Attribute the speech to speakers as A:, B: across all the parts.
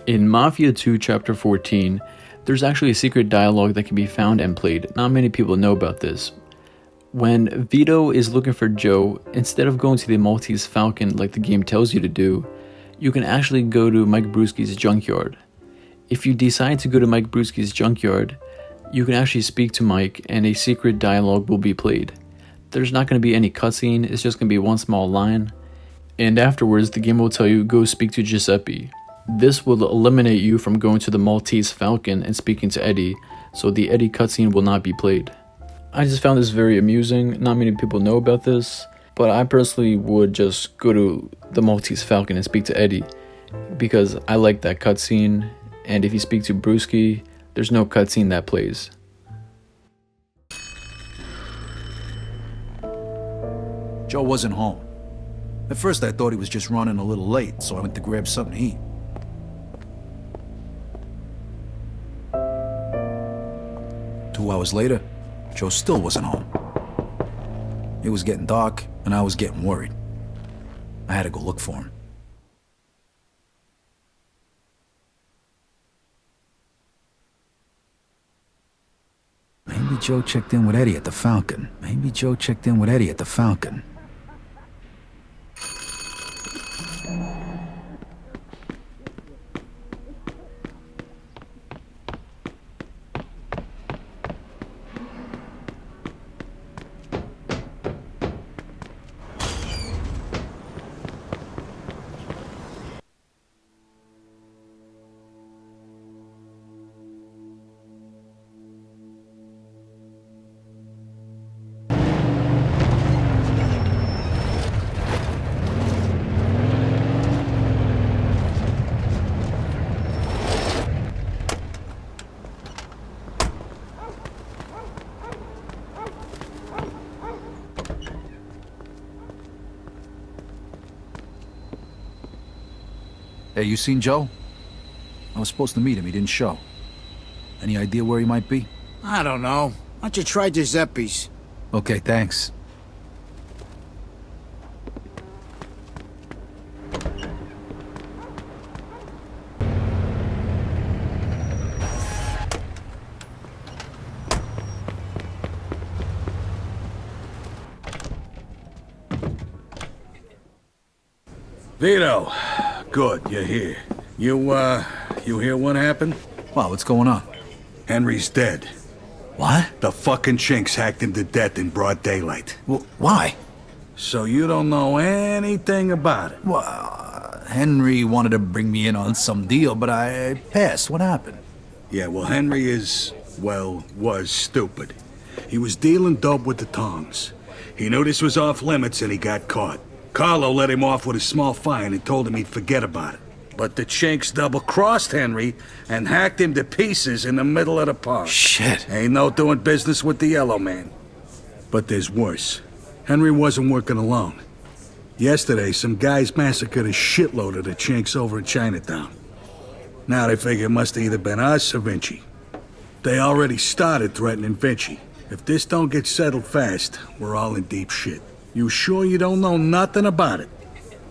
A: In Mafia 2 Chapter 14, there's actually a secret dialogue that can be found and played. Not many people know about this. When Vito is looking for Joe, instead of going to the Maltese Falcon like the game tells you to do, you can actually go to Mike Bruski's junkyard. If you decide to go to Mike Bruski's junkyard, you can actually speak to Mike and a secret dialogue will be played. There's not going to be any cutscene, it's just going to be one small line. And afterwards, the game will tell you, go speak to Giuseppe. This will eliminate you from going to the Maltese Falcon and speaking to Eddie, so the Eddie cutscene will not be played. I just found this very amusing. Not many people know about this, but I personally would just go to the Maltese Falcon and speak to Eddie because I like that cutscene, and if you speak to Bruski, there's no cutscene that plays.
B: Joe wasn't home. At first I thought he was just running a little late, so I went to grab something to eat. Two hours later, Joe still wasn't home. It was getting dark, and I was getting worried. I had to go look for him. Maybe Joe checked in with Eddie at the Falcon. Hey, you seen Joe? I was supposed to meet him, he didn't show. Any idea where he might be?
C: I don't know. Why don't you try Giuseppe's?
B: Okay, thanks.
D: Vito, good, you're here. You hear what happened?
B: Wow, what's going on?
D: Henry's dead.
B: What?
D: The fucking chinks hacked him to death in broad daylight.
B: Well, why?
D: So you don't know anything about it?
B: Well, Henry wanted to bring me in on some deal, but I passed. What happened?
D: Yeah, well, Henry was stupid. He was dealing dope with the tongs. He knew this was off limits and he got caught. Carlo let him off with a small fine and told him he'd forget about it. But the chinks double-crossed Henry and hacked him to pieces in the middle of the park.
B: Shit.
D: Ain't no doing business with the Yellow Man. But there's worse. Henry wasn't working alone. Yesterday, some guys massacred a shitload of the chinks over in Chinatown. Now they figure it must have either been us or Vinci. They already started threatening Vinci. If this don't get settled fast, we're all in deep shit. You sure you don't know nothing about it?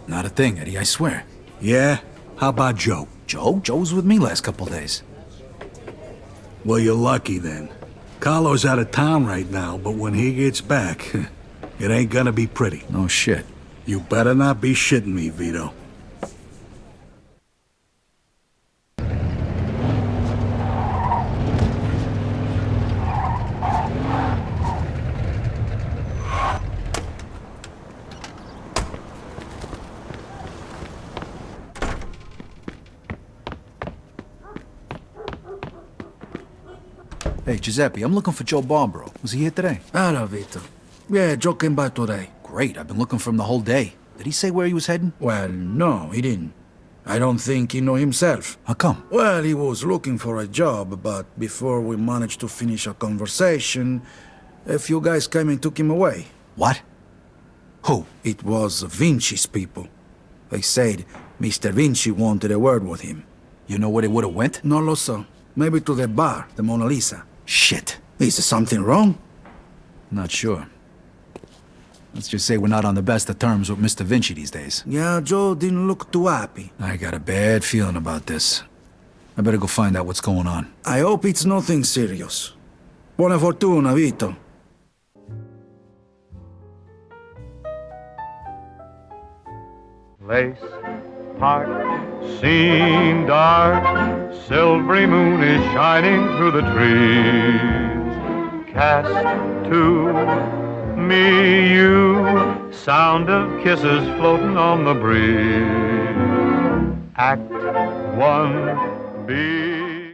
B: Not a thing, Eddie, I swear.
D: Yeah? How about Joe?
B: Joe? Joe was with me last couple days.
D: Well, you're lucky then. Carlo's out of town right now, but when he gets back, it ain't gonna be pretty.
B: No shit.
D: You better not be shitting me, Vito.
B: Hey, Giuseppe, I'm looking for Joe Barbaro. Was he here today?
C: Hello, Vito. Yeah, Joe came by today.
B: Great, I've been looking for him the whole day. Did he say where he was heading?
C: Well, no, he didn't. I don't think he know himself.
B: How come?
C: Well, he was looking for a job, but before we managed to finish a conversation, a few guys came and took him away.
B: What? Who?
C: It was Vinci's people. They said Mr. Vinci wanted a word with him.
B: You know where they would've went?
C: No lo so. Maybe to the bar, the Mona Lisa.
B: Shit.
C: Is there something wrong?
B: Not sure. Let's just say we're not on the best of terms with Mr. Vinci these days.
C: Yeah, Joe didn't look too happy.
B: I got a bad feeling about this. I better go find out what's going on.
C: I hope it's nothing serious. Buona fortuna, Vito.
E: Lace Park, scene dark, silvery moon is shining through the trees. Cast to me you, sound of kisses floating on the breeze. Act one, be